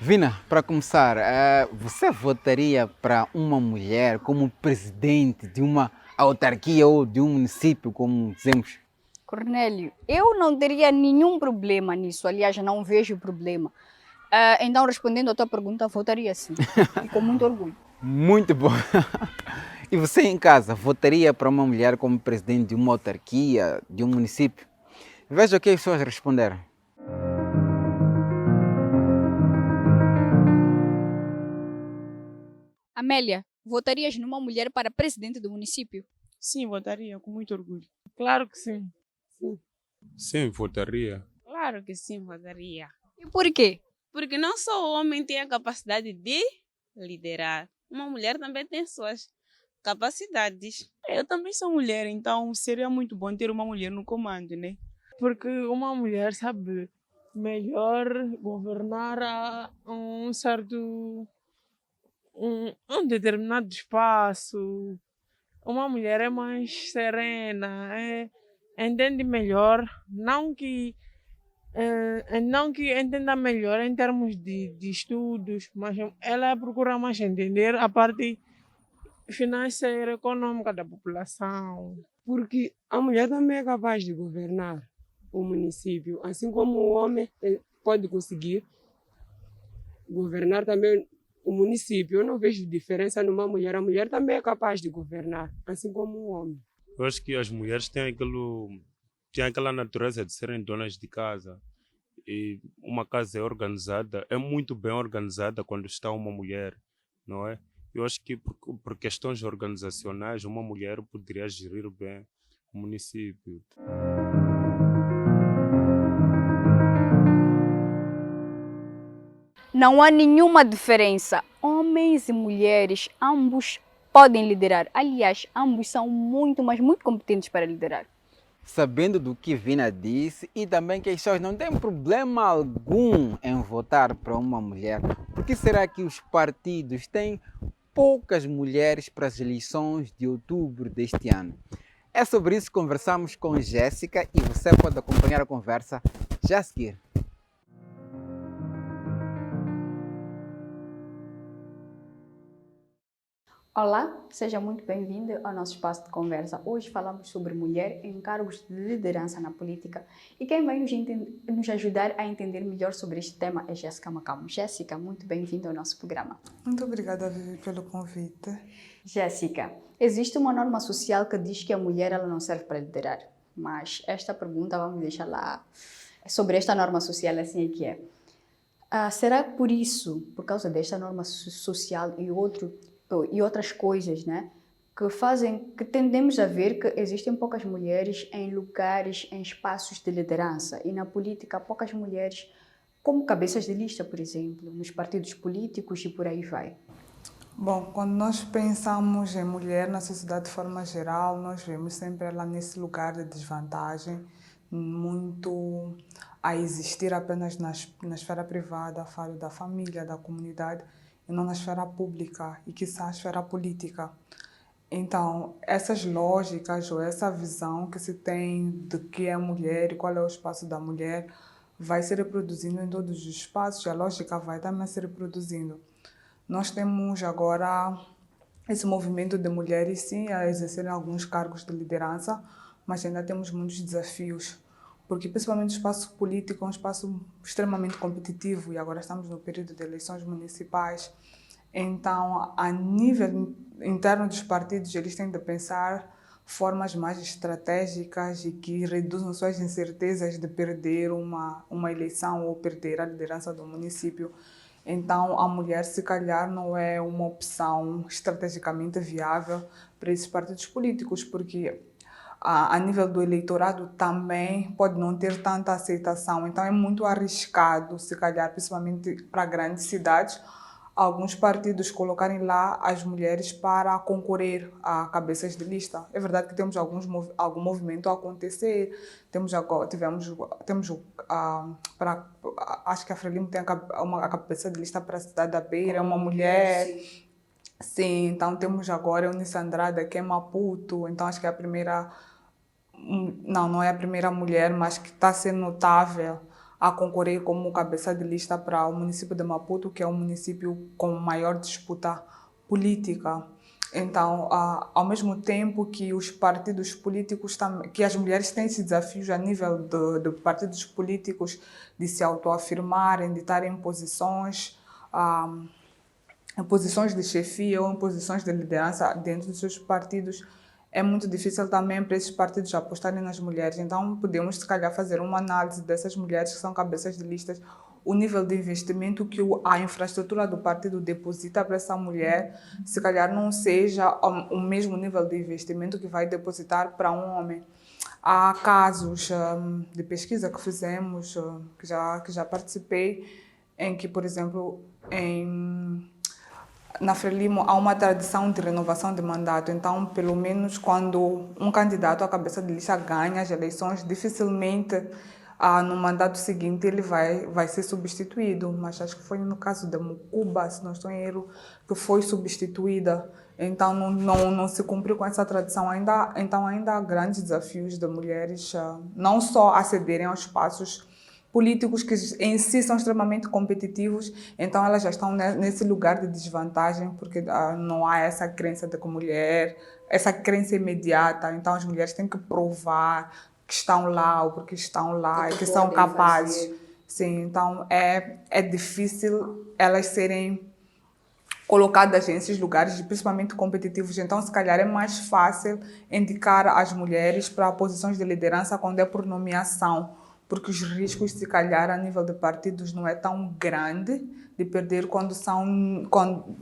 Vina, para começar, você votaria para uma mulher como presidente de uma autarquia ou de um município, como dizemos? Cornélio, eu não teria nenhum problema nisso. Aliás, não vejo problema. Então, respondendo à tua pergunta, votaria sim. E com muito orgulho. Muito bom. E você em casa, votaria para uma mulher como presidente de uma autarquia, de um município? Veja o que as pessoas responderam. Amélia, votarias numa mulher para presidente do município? Sim, votaria com muito orgulho. Claro que sim. Sim. Sim, votaria. Claro que sim, votaria. E por quê? Porque não só o homem tem a capacidade de liderar, uma mulher também tem suas capacidades. Eu também sou mulher, então seria muito bom ter uma mulher no comando, né? Porque uma mulher sabe melhor governar a um determinado espaço. Uma mulher é mais serena, entende melhor, não que entenda melhor em termos de estudos, mas ela procura mais entender a parte financeira, econômica da população. Porque a mulher também é capaz de governar o município, assim como o homem pode conseguir governar também o município. Eu não vejo diferença numa mulher. A mulher também é capaz de governar, assim como o homem. Eu acho que as mulheres têm aquela natureza de serem donas de casa. E uma casa é organizada, é muito bem organizada quando está uma mulher, não é? Eu acho que por questões organizacionais, uma mulher poderia gerir bem o município. Não há nenhuma diferença. Homens e mulheres, ambos podem liderar. Aliás, ambos são muito, mas muito competentes para liderar. Sabendo do que Vina disse e também que as pessoas não têm problema algum em votar para uma mulher, por que será que os partidos têm poucas mulheres para as eleições de outubro deste ano? É sobre isso que conversamos com Jéssica e você pode acompanhar a conversa já a seguir. Olá, seja muito bem-vindo ao nosso espaço de conversa. Hoje falamos sobre mulher em cargos de liderança na política e quem vai nos ajudar a entender melhor sobre este tema é Jéssica Macamo. Jéssica, muito bem-vinda ao nosso programa. Muito obrigada, Vivi, pelo convite. Jéssica, existe uma norma social que diz que a mulher ela não serve para liderar, mas esta pergunta vamos deixar lá sobre esta norma social, assim é que é. Será por isso, por causa desta norma social e outras coisas, né, que tendemos a ver que existem poucas mulheres em lugares, em espaços de liderança e na política poucas mulheres como cabeças de lista, por exemplo, nos partidos políticos e por aí vai? Bom, quando nós pensamos em mulher na sociedade de forma geral, nós vemos sempre ela nesse lugar de desvantagem, muito a existir apenas na esfera privada, falo da família, da comunidade, e não na esfera pública e, quiçá, na esfera política. Então, essas lógicas ou essa visão que se tem de que é a mulher e qual é o espaço da mulher vai se reproduzindo em todos os espaços e a lógica vai também se reproduzindo. Nós temos agora esse movimento de mulheres, sim, a exercerem alguns cargos de liderança, mas ainda temos muitos desafios, porque principalmente o espaço político é um espaço extremamente competitivo e agora estamos no período de eleições municipais. Então, a nível interno dos partidos, eles têm de pensar formas mais estratégicas e que reduzam suas incertezas de perder uma eleição ou perder a liderança do município. Então, a mulher, se calhar, não é uma opção estrategicamente viável para esses partidos políticos, porque a nível do eleitorado também pode não ter tanta aceitação. Então, é muito arriscado, se calhar, principalmente para grandes cidades, alguns partidos colocarem lá as mulheres para concorrer a cabeças de lista. É verdade que temos algum movimento a acontecer, acho que a Frelimo tem a cabeça de lista para a cidade da Beira, é uma mulher. Sim, então temos agora a Eunice Andrade, que é Maputo, então acho que é a primeira, não é a primeira mulher, mas que está a ser notável a concorrer como cabeça de lista para o município de Maputo, que é o município com maior disputa política. Então, ao mesmo tempo que os partidos políticos, que as mulheres têm esses desafios a nível de partidos políticos de se autoafirmarem, de estarem em posições de chefia ou em posições de liderança dentro dos seus partidos, é muito difícil também para esses partidos apostarem nas mulheres. Então, podemos, se calhar, fazer uma análise dessas mulheres que são cabeças de listas, o nível de investimento que a infraestrutura do partido deposita para essa mulher, se calhar não seja o mesmo nível de investimento que vai depositar para um homem. Há casos de pesquisa que fizemos, que já participei, em que, por exemplo, na Frelimo há uma tradição de renovação de mandato. Então, pelo menos quando um candidato à cabeça de lista ganha as eleições, dificilmente no mandato seguinte ele vai ser substituído. Mas acho que foi no caso de Mucuba, se não estou em erro, que foi substituída. Então, não se cumpriu com essa tradição. Então, ainda há grandes desafios de mulheres não só acederem aos espaços políticos que em si são extremamente competitivos, então elas já estão nesse lugar de desvantagem, porque não há essa crença de que mulher, essa crença imediata, então as mulheres têm que provar que estão lá ou porque estão lá e que são capazes. Sim, então é difícil elas serem colocadas nesses lugares, principalmente competitivos. Então, se calhar é mais fácil indicar as mulheres para posições de liderança quando é por nomeação, porque os riscos, se calhar, a nível de partidos não é tão grande de perder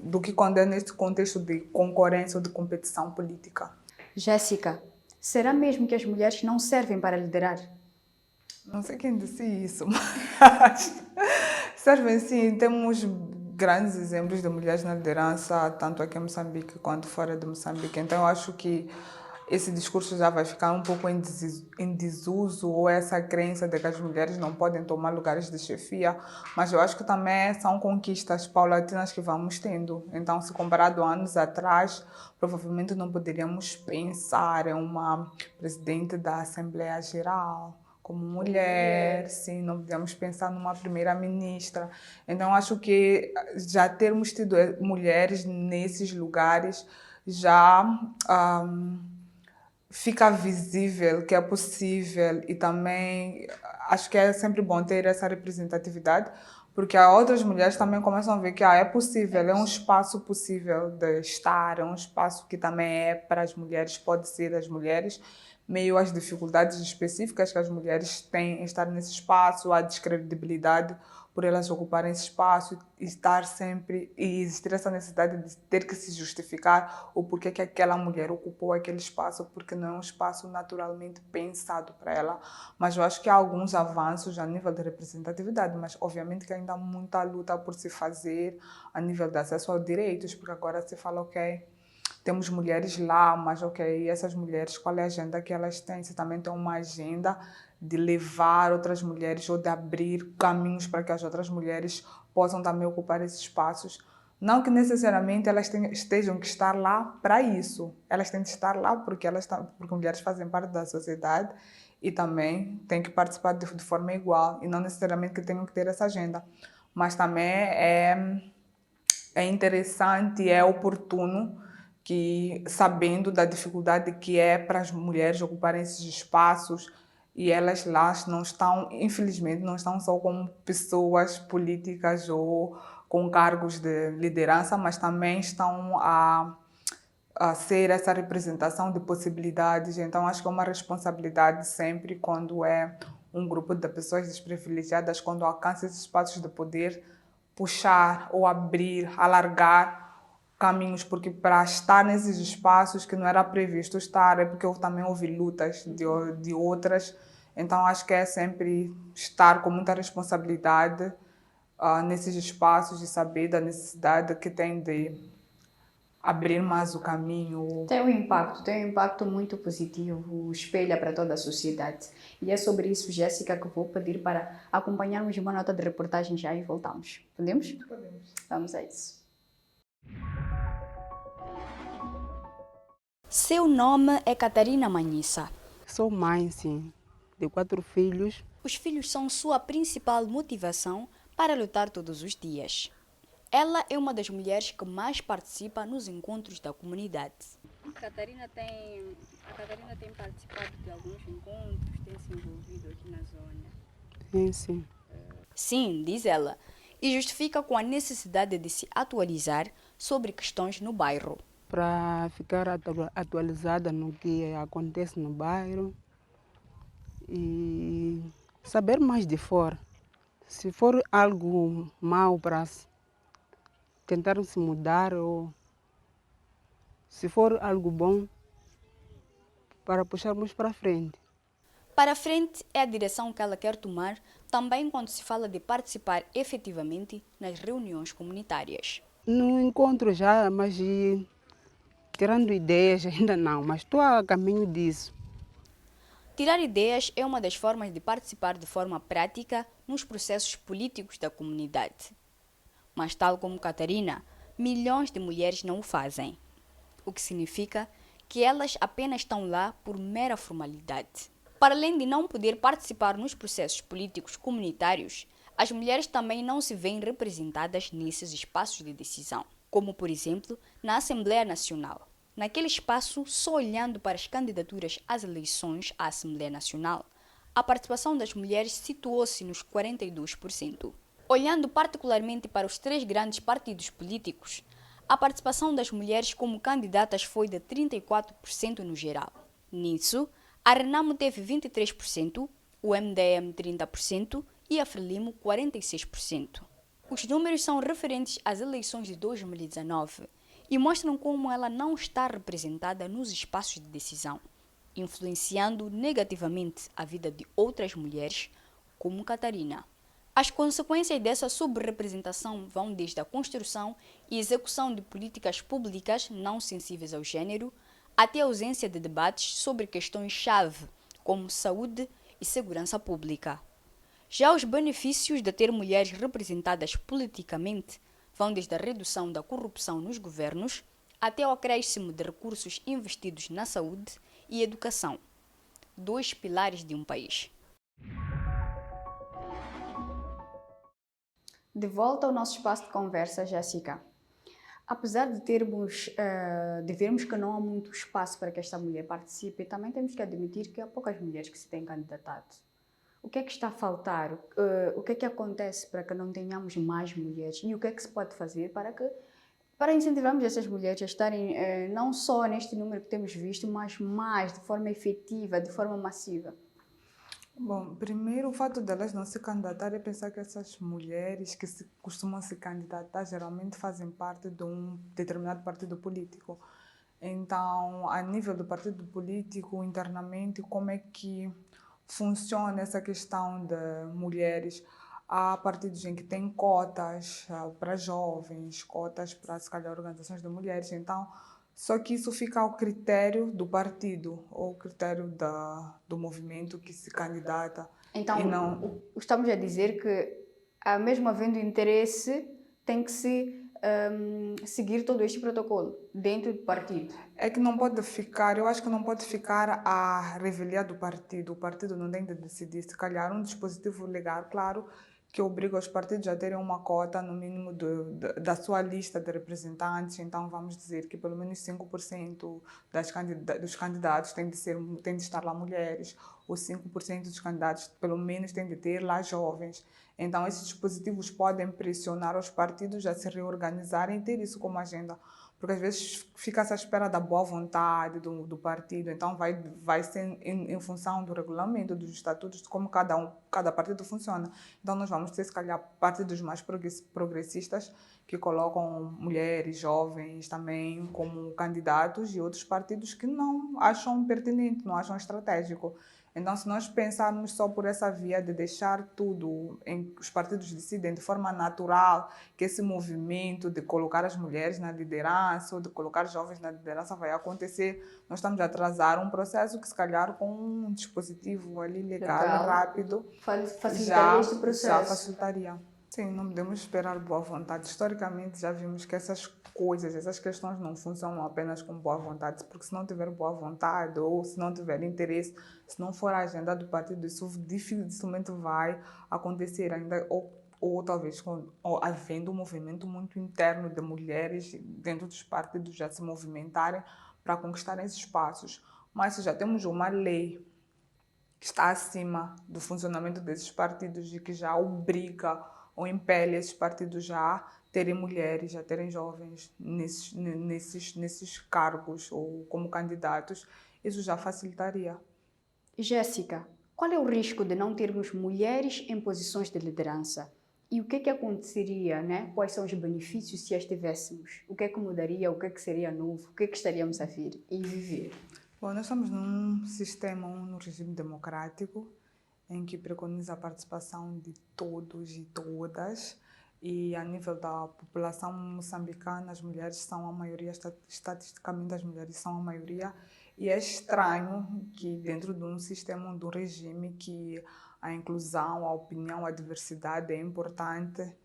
do que quando é nesse contexto de concorrência ou de competição política. Jéssica, será mesmo que as mulheres não servem para liderar? Não sei quem disse isso, mas servem sim. Temos grandes exemplos de mulheres na liderança, tanto aqui em Moçambique quanto fora de Moçambique. Então, eu acho que esse discurso já vai ficar um pouco em desuso, ou essa crença de que as mulheres não podem tomar lugares de chefia, mas eu acho que também são conquistas paulatinas que vamos tendo. Então, se comparado a anos atrás, provavelmente não poderíamos pensar em uma presidente da Assembleia Geral como mulher, sim, não podemos pensar numa primeira-ministra. Então, acho que já termos tido mulheres nesses lugares já fica visível que é possível, e também acho que é sempre bom ter essa representatividade, porque as outras mulheres também começam a ver que é possível, é um espaço possível de estar, é um espaço que também é para as mulheres, pode ser das mulheres, meio às dificuldades específicas que as mulheres têm em estar nesse espaço, a descredibilidade por elas ocuparem esse espaço e estar sempre, e existir essa necessidade de ter que se justificar o porquê que aquela mulher ocupou aquele espaço, porque não é um espaço naturalmente pensado para ela. Mas eu acho que há alguns avanços a nível de representatividade, mas obviamente que ainda há muita luta por se fazer a nível de acesso aos direitos, porque agora se fala, ok, temos mulheres lá, mas ok, e essas mulheres, qual é a agenda que elas têm? Se também tem uma agenda de levar outras mulheres ou de abrir caminhos para que as outras mulheres possam também ocupar esses espaços. Não que necessariamente elas estejam que estar lá para isso. Elas têm que estar lá porque mulheres fazem parte da sociedade e também têm que participar de forma igual, e não necessariamente que tenham que ter essa agenda. Mas também é interessante, é oportuno que, sabendo da dificuldade que é para as mulheres ocuparem esses espaços, e elas lá não estão, infelizmente, não estão só como pessoas políticas ou com cargos de liderança, mas também estão a ser essa representação de possibilidades. Então, acho que é uma responsabilidade sempre, quando é um grupo de pessoas desprivilegiadas, quando alcança esses espaços de poder, puxar ou abrir, alargar caminhos, porque para estar nesses espaços que não era previsto estar, é porque eu também houve lutas de outras. Então, acho que é sempre estar com muita responsabilidade nesses espaços, e saber da necessidade que tem de abrir mais o caminho. Tem um impacto muito positivo, espelha para toda a sociedade. E é sobre isso, Jéssica, que vou pedir para acompanharmos uma nota de reportagem já e voltamos. Podemos? Podemos. Vamos a isso. Seu nome é Catarina Manhissa. Sou mãe, sim, de 4 filhos, Os filhos são sua principal motivação para lutar todos os dias. Ela é uma das mulheres que mais participa nos encontros da comunidade. A Catarina tem participado de alguns encontros, tem se envolvido aqui na zona. Sim. Sim, diz ela, e justifica com a necessidade de se atualizar sobre questões no bairro. Para ficar atualizada no que acontece no bairro e saber mais de fora. Se for algo mau para tentar se mudar ou se for algo bom para puxarmos para frente. Para frente é a direção que ela quer tomar também quando se fala de participar efetivamente nas reuniões comunitárias. No encontro já, mas tirando ideias ainda não, mas estou a caminho disso. Tirar ideias é uma das formas de participar de forma prática nos processos políticos da comunidade. Mas tal como Catarina, milhões de mulheres não o fazem. O que significa que elas apenas estão lá por mera formalidade. Para além de não poder participar nos processos políticos comunitários, as mulheres também não se veem representadas nesses espaços de decisão, como, por exemplo, na Assembleia Nacional. Naquele espaço, só olhando para as candidaturas às eleições à Assembleia Nacional, a participação das mulheres situou-se nos 42%. Olhando particularmente para os 3 grandes partidos políticos, a participação das mulheres como candidatas foi de 34% no geral. Nisso, a Renamo teve 23%, o MDM 30% e a Frelimo 46%. Os números são referentes às eleições de 2019 e mostram como ela não está representada nos espaços de decisão, influenciando negativamente a vida de outras mulheres, como Catarina. As consequências dessa subrepresentação vão desde a construção e execução de políticas públicas não sensíveis ao gênero, até a ausência de debates sobre questões-chave, como saúde e segurança pública. Já os benefícios de ter mulheres representadas politicamente vão desde a redução da corrupção nos governos até ao acréscimo de recursos investidos na saúde e educação, 2 pilares de um país. De volta ao nosso espaço de conversa, Jéssica. Apesar de vermos que não há muito espaço para que esta mulher participe, também temos que admitir que há poucas mulheres que se têm candidatado. O que é que está a faltar? O que é que acontece para que não tenhamos mais mulheres? E o que é que se pode fazer para incentivarmos essas mulheres a estarem não só neste número que temos visto, mas mais de forma efetiva, de forma massiva? Bom, primeiro o fato delas não se candidatarem é pensar que essas mulheres que costumam se candidatar geralmente fazem parte de um determinado partido político. Então, a nível do partido político, internamente, como é que funciona essa questão de mulheres? Há partidos em que têm cotas para jovens, cotas para, se calhar, organizações de mulheres. Então, só que isso fica ao critério do partido, ou ao critério do movimento que se candidata. Então, estamos a dizer que, mesmo havendo interesse, tem que se seguir todo este protocolo dentro do partido. É que não pode ficar, eu acho que não pode ficar à revelia do partido. O partido não tem de decidir, se calhar um dispositivo legal, claro, que obriga os partidos a terem uma cota, no mínimo, da sua lista de representantes. Então, vamos dizer que pelo menos 5% dos candidatos têm de estar lá mulheres, ou 5% dos candidatos, pelo menos, têm de ter lá jovens. Então, esses dispositivos podem pressionar os partidos a se reorganizarem e ter isso como agenda. Porque às vezes fica-se à espera da boa vontade do partido, então vai ser em função do regulamento, dos estatutos, de como cada partido funciona. Então nós vamos ter, se calhar, partidos mais progressistas que colocam mulheres, jovens também como candidatos e outros partidos que não acham pertinente, não acham estratégico. Então, se nós pensarmos só por essa via de deixar tudo em que os partidos decidem de forma natural, que esse movimento de colocar as mulheres na liderança ou de colocar jovens na liderança vai acontecer, nós estamos a atrasar um processo que, se calhar, com um dispositivo ali legal. Rápido, facilitaria este processo. Já facilitaria. Sim, não podemos esperar boa vontade. Historicamente, já vimos que essas coisas, essas questões não funcionam apenas com boa vontade, porque se não tiver boa vontade ou se não tiver interesse, se não for a agenda do partido, isso dificilmente vai acontecer ainda, ou talvez ou havendo um movimento muito interno de mulheres dentro dos partidos já se movimentarem para conquistarem esses espaços. Mas se já temos uma lei que está acima do funcionamento desses partidos e que já obriga ou impele esses partidos já a terem mulheres, a terem jovens nesses cargos ou como candidatos, isso já facilitaria. Jéssica, qual é o risco de não termos mulheres em posições de liderança? E o que aconteceria, né? Quais são os benefícios se as tivéssemos? O que é que mudaria? O que é que seria novo? O que é que estaríamos a vir e viver? Bom, nós estamos num sistema, num regime democrático, em que preconiza a participação de todos e todas. E a nível da população moçambicana, as mulheres são a maioria, estatisticamente as mulheres são a maioria. E é estranho que dentro de um sistema, de um regime que a inclusão, a opinião, a diversidade é importante,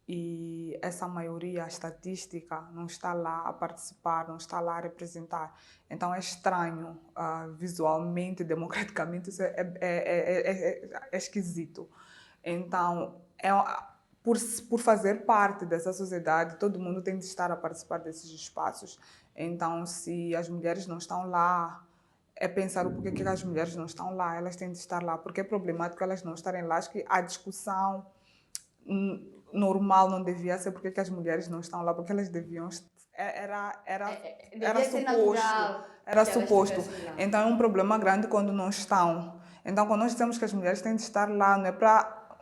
e essa maioria estatística não está lá a participar, não está lá a representar. Então é estranho, visualmente, democraticamente, isso é esquisito. Então, por fazer parte dessa sociedade, todo mundo tem de estar a participar desses espaços. Então, se as mulheres não estão lá, é pensar o porquê que as mulheres não estão lá, elas têm de estar lá, porque é problemático elas não estarem lá. Acho que a discussão normal não devia ser porque que as mulheres não estão lá, porque elas deviam era ser suposto, natural era que elas suposto. estivessem lá. Então é um problema grande quando não estão. Então quando nós dizemos que as mulheres têm de estar lá, não é para,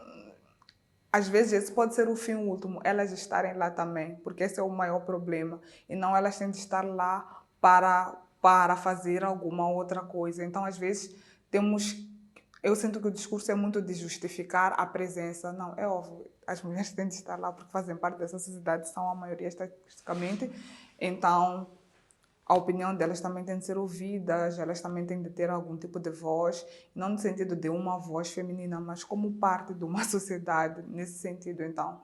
às vezes esse pode ser o fim último, elas estarem lá também, porque esse é o maior problema, e não elas têm de estar lá para fazer alguma outra coisa. Então às vezes eu sinto que o discurso é muito de justificar a presença. Não, é óbvio, as mulheres têm de estar lá porque fazem parte dessa sociedade, são a maioria estatisticamente, então a opinião delas também tem de ser ouvidas, elas também têm de ter algum tipo de voz, não no sentido de uma voz feminina, mas como parte de uma sociedade, nesse sentido. Então,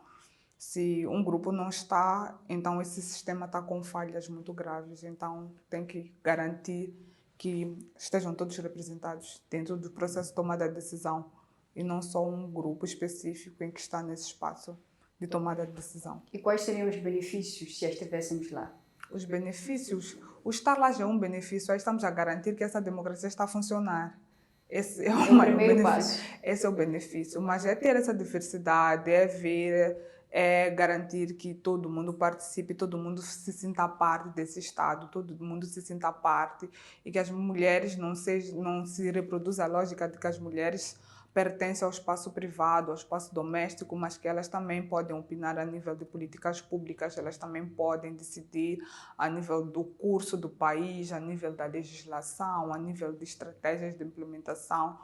se um grupo não está, então esse sistema está com falhas muito graves, então tem que garantir que estejam todos representados dentro do processo de tomada de decisão e não só um grupo específico em que está nesse espaço de tomada de decisão. E quais seriam os benefícios se as tivéssemos lá? Os benefícios, o estar lá já é um benefício, aí estamos a garantir que essa democracia está a funcionar. Esse é o maior benefício. Esse é o benefício, mas é ter essa diversidade, é ver, é garantir que todo mundo participe, todo mundo se sinta parte desse Estado, todo mundo se sinta parte, e que as mulheres não se reproduza a lógica de que as mulheres pertencem ao espaço privado, ao espaço doméstico, mas que elas também podem opinar a nível de políticas públicas, elas também podem decidir a nível do curso do país, a nível da legislação, a nível de estratégias de implementação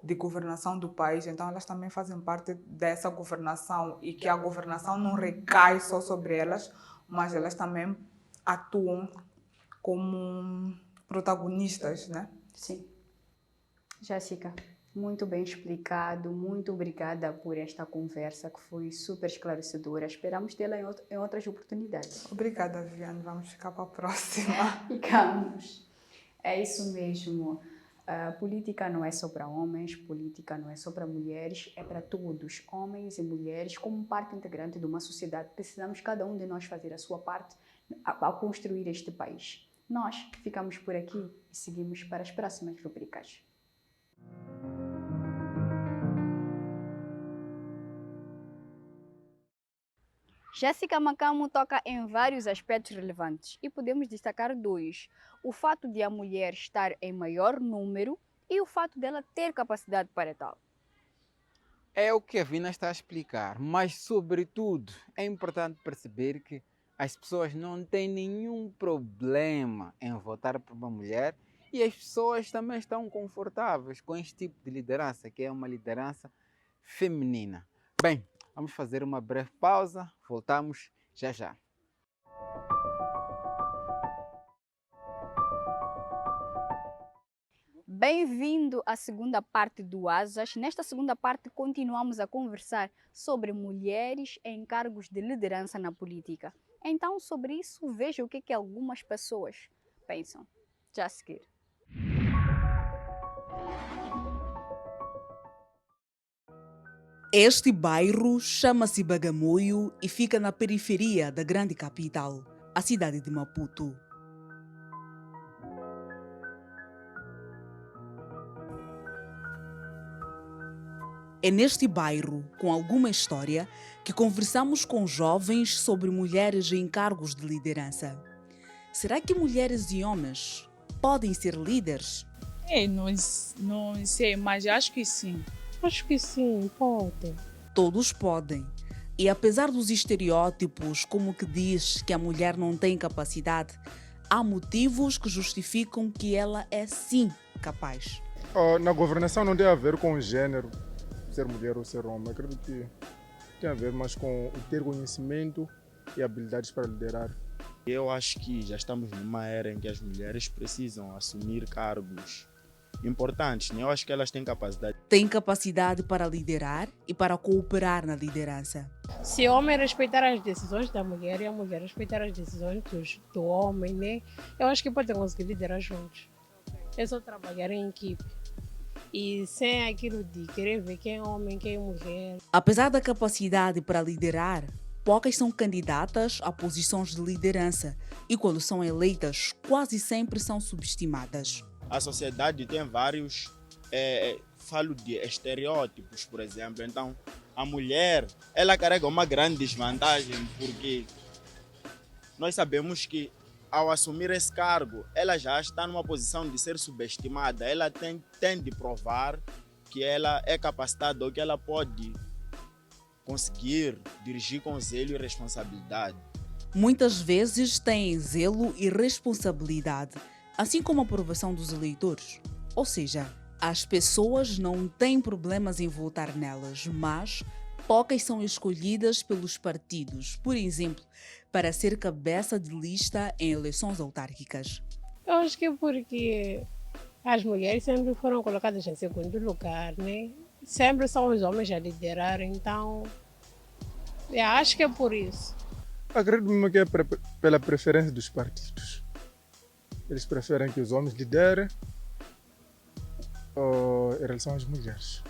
de governação do país. Então elas também fazem parte dessa governação, e que a governação não recai só sobre elas, mas elas também atuam como protagonistas, né? Sim. Jéssica, muito bem explicado, muito obrigada por esta conversa que foi super esclarecedora. Esperamos tê-la em outras oportunidades. Obrigada, Viviane. Vamos ficar para a próxima. Ficamos. É isso mesmo. Política não é só para homens, política não é só para mulheres, é para todos, homens e mulheres, como parte integrante de uma sociedade. Precisamos cada um de nós fazer a sua parte ao construir este país. Nós ficamos por aqui e seguimos para as próximas rubricas. Jéssica Macamo toca em vários aspectos relevantes e podemos destacar dois: o fato de a mulher estar em maior número e o fato dela ter capacidade para tal. É o que a Vina está a explicar, mas sobretudo é importante perceber que as pessoas não têm nenhum problema em votar por uma mulher, e as pessoas também estão confortáveis com este tipo de liderança, que é uma liderança feminina. Bem, vamos fazer uma breve pausa, voltamos já já. Bem-vindo à segunda parte do Asas. Nesta segunda parte, continuamos a conversar sobre mulheres em cargos de liderança na política. Então, sobre isso, veja o que algumas pessoas pensam. Já a seguir. Este bairro chama-se Bagamoio e fica na periferia da grande capital, a cidade de Maputo. É neste bairro, com alguma história, que conversamos com jovens sobre mulheres em cargos de liderança. Será que mulheres e homens podem ser líderes? Não sei, mas acho que sim. Acho que sim, pode. Todos podem. E apesar dos estereótipos, como que diz que a mulher não tem capacidade, há motivos que justificam que ela é sim capaz. Na governação não tem a ver com o gênero, ser mulher ou ser homem. Acredito que tem a ver mais com o ter conhecimento e habilidades para liderar. Eu acho que já estamos numa era em que as mulheres precisam assumir cargos importantes, né? Eu acho que elas têm capacidade. Tem capacidade para liderar e para cooperar na liderança. Se o homem respeitar as decisões da mulher e a mulher respeitar as decisões do homem, né? Eu acho que pode conseguir liderar juntos. É só trabalhar em equipe. E sem aquilo de querer ver quem é homem, quem é mulher. Apesar da capacidade para liderar, poucas são candidatas a posições de liderança e quando são eleitas, quase sempre são subestimadas. A sociedade tem vários, falo de estereótipos, por exemplo. Então, a mulher, ela carrega uma grande desvantagem porque nós sabemos que ao assumir esse cargo, ela já está numa posição de ser subestimada. Ela tem de provar que ela é capacitada ou que ela pode conseguir dirigir com zelo e responsabilidade. Muitas vezes têm zelo e responsabilidade, assim como a aprovação dos eleitores. Ou seja, as pessoas não têm problemas em votar nelas, mas poucas são escolhidas pelos partidos, por exemplo, para ser cabeça de lista em eleições autárquicas. Eu acho que é porque as mulheres sempre foram colocadas em segundo lugar, né? Sempre são os homens a liderar, então eu acho que é por isso. Acredito mesmo que é pela preferência dos partidos. Eles preferem que os homens liderem em relação às mulheres.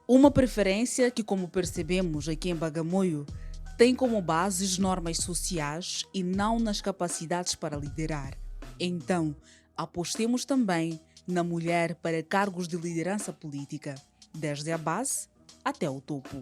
Uma preferência que, como percebemos aqui em Bagamoio, tem como bases normas sociais e não nas capacidades para liderar. Então, apostemos também na mulher para cargos de liderança política, desde a base até o topo.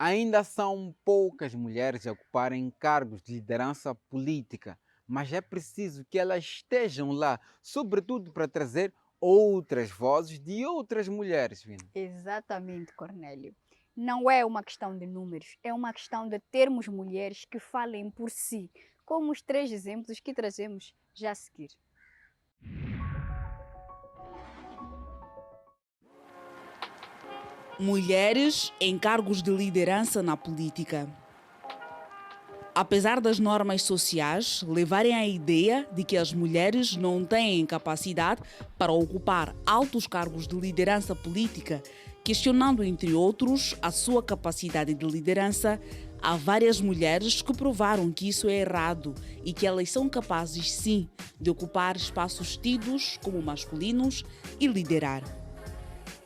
Ainda são poucas mulheres a ocuparem cargos de liderança política, mas é preciso que elas estejam lá, sobretudo para trazer outras vozes de outras mulheres. Vina. Exatamente, Cornélio. Não é uma questão de números, é uma questão de termos mulheres que falem por si, como os 3 exemplos que trazemos já a seguir. Mulheres em cargos de liderança na política. Apesar das normas sociais levarem à ideia de que as mulheres não têm capacidade para ocupar altos cargos de liderança política, questionando, entre outros, a sua capacidade de liderança, há várias mulheres que provaram que isso é errado e que elas são capazes, sim, de ocupar espaços tidos como masculinos e liderar.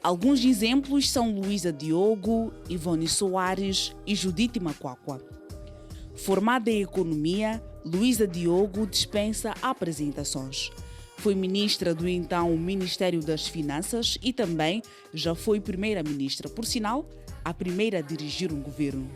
Alguns exemplos são Luísa Diogo, Ivone Soares e Judite Macuacua. Formada em Economia, Luísa Diogo dispensa apresentações. Foi ministra do então Ministério das Finanças e também já foi primeira-ministra, por sinal, a primeira a dirigir um governo.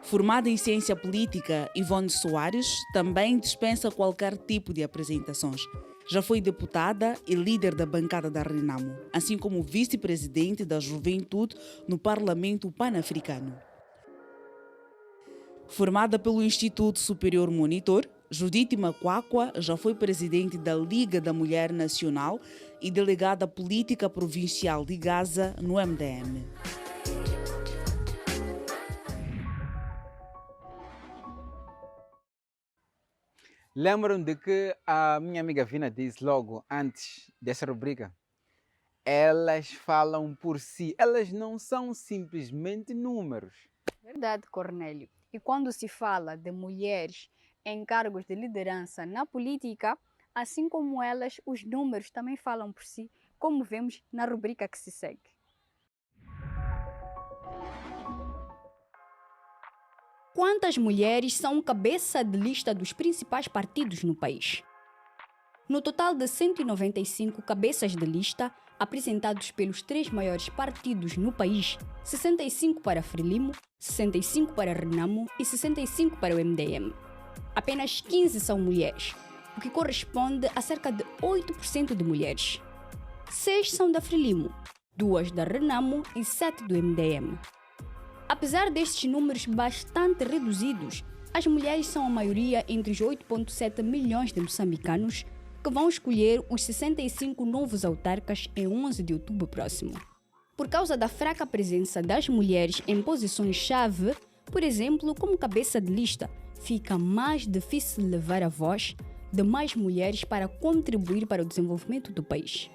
Formada em Ciência Política, Ivone Soares também dispensa qualquer tipo de apresentações. Já foi deputada e líder da bancada da Renamo, assim como vice-presidente da Juventude no Parlamento Pan-Africano. Formada pelo Instituto Superior Monitor, Judite Macuacua já foi presidente da Liga da Mulher Nacional e delegada política provincial de Gaza no MDM. Lembram de que a minha amiga Vina disse logo antes dessa rubrica? Elas falam por si, elas não são simplesmente números. Verdade, Cornélio. E quando se fala de mulheres em cargos de liderança na política, assim como elas, os números também falam por si, como vemos na rubrica que se segue. Quantas mulheres são cabeça de lista dos principais partidos no país? No total de 195 cabeças de lista apresentados pelos 3 maiores partidos no país, 65 para Frelimo, 65 para Renamo e 65 para o MDM. Apenas 15 são mulheres, o que corresponde a cerca de 8% de mulheres. 6 são da Frelimo, 2 da Renamo e 7 do MDM. Apesar destes números bastante reduzidos, as mulheres são a maioria entre os 8,7 milhões de moçambicanos que vão escolher os 65 novos autarcas em 11 de outubro próximo. Por causa da fraca presença das mulheres em posições-chave, por exemplo, como cabeça de lista, fica mais difícil levar a voz de mais mulheres para contribuir para o desenvolvimento do país.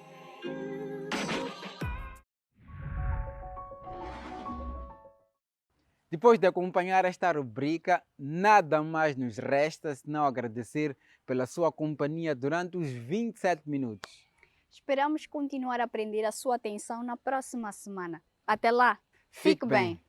Depois de acompanhar esta rubrica, nada mais nos resta senão agradecer pela sua companhia durante os 27 minutos. Esperamos continuar a prender a sua atenção na próxima semana. Até lá, fique bem!